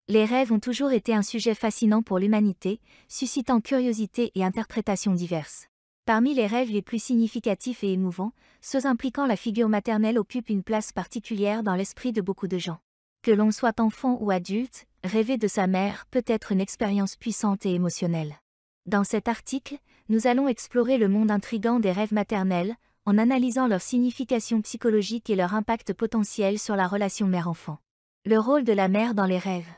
Les rêves ont toujours été un sujet fascinant pour l'humanité, suscitant curiosité et interprétations diverses. Parmi les rêves les plus significatifs et émouvants, ceux impliquant la figure maternelle occupent une place particulière dans l'esprit de beaucoup de gens. Que l'on soit enfant ou adulte, rêver de sa mère peut être une expérience puissante et émotionnelle. Dans cet article, nous allons explorer le monde intrigant des rêves maternels, en analysant leur signification psychologique et leur impact potentiel sur la relation mère-enfant. Le rôle de la mère dans les rêves.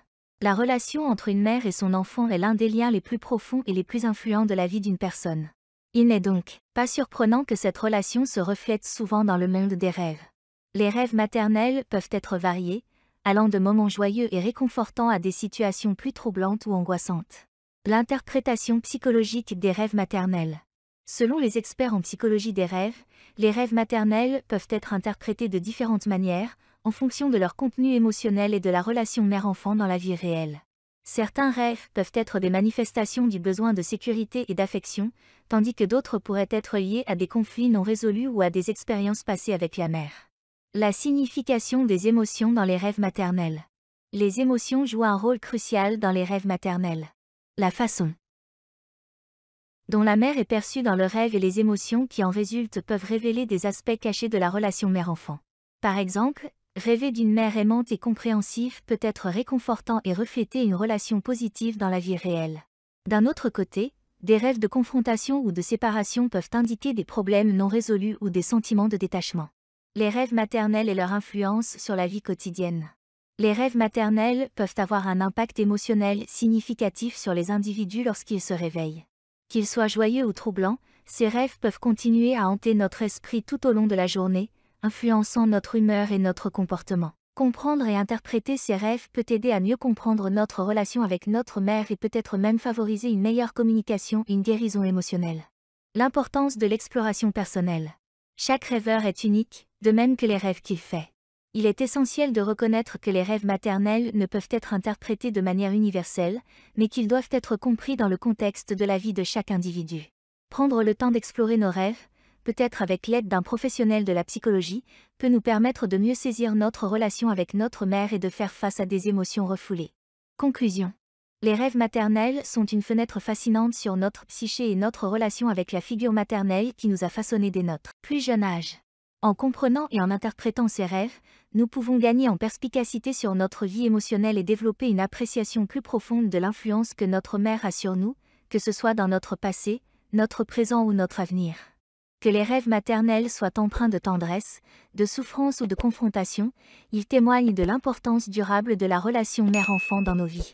La relation entre une mère et son enfant est l'un des liens les plus profonds et les plus influents de la vie d'une personne. Il n'est donc pas surprenant que cette relation se reflète souvent dans le monde des rêves. Les rêves maternels peuvent être variés, allant de moments joyeux et réconfortants à des situations plus troublantes ou angoissantes. L'interprétation psychologique des rêves maternels. Selon les experts en psychologie des rêves, les rêves maternels peuvent être interprétés de différentes manières, en fonction de leur contenu émotionnel et de la relation mère-enfant dans la vie réelle. Certains rêves peuvent être des manifestations du besoin de sécurité et d'affection, tandis que d'autres pourraient être liés à des conflits non résolus ou à des expériences passées avec la mère. La signification des émotions dans les rêves maternels. Les émotions jouent un rôle crucial dans les rêves maternels. La façon dont la mère est perçue dans le rêve et les émotions qui en résultent peuvent révéler des aspects cachés de la relation mère-enfant. Par exemple, rêver d'une mère aimante et compréhensive peut être réconfortant et refléter une relation positive dans la vie réelle. D'un autre côté, des rêves de confrontation ou de séparation peuvent indiquer des problèmes non résolus ou des sentiments de détachement. Les rêves maternels et leur influence sur la vie quotidienne. Les rêves maternels peuvent avoir un impact émotionnel significatif sur les individus lorsqu'ils se réveillent. Qu'ils soient joyeux ou troublants, ces rêves peuvent continuer à hanter notre esprit tout au long de la journée, influençant notre humeur et notre comportement. Comprendre et interpréter ces rêves peut aider à mieux comprendre notre relation avec notre mère et peut-être même favoriser une meilleure communication et une guérison émotionnelle. L'importance de l'exploration personnelle. Chaque rêveur est unique, de même que les rêves qu'il fait. Il est essentiel de reconnaître que les rêves maternels ne peuvent être interprétés de manière universelle, mais qu'ils doivent être compris dans le contexte de la vie de chaque individu. Prendre le temps d'explorer nos rêves, peut-être avec l'aide d'un professionnel de la psychologie, peut nous permettre de mieux saisir notre relation avec notre mère et de faire face à des émotions refoulées. Conclusion. Les rêves maternels sont une fenêtre fascinante sur notre psyché et notre relation avec la figure maternelle qui nous a façonnés dès notre plus jeune âge. En comprenant et en interprétant ces rêves, nous pouvons gagner en perspicacité sur notre vie émotionnelle et développer une appréciation plus profonde de l'influence que notre mère a sur nous, que ce soit dans notre passé, notre présent ou notre avenir. Que les rêves maternels soient empreints de tendresse, de souffrance ou de confrontation, ils témoignent de l'importance durable de la relation mère-enfant dans nos vies.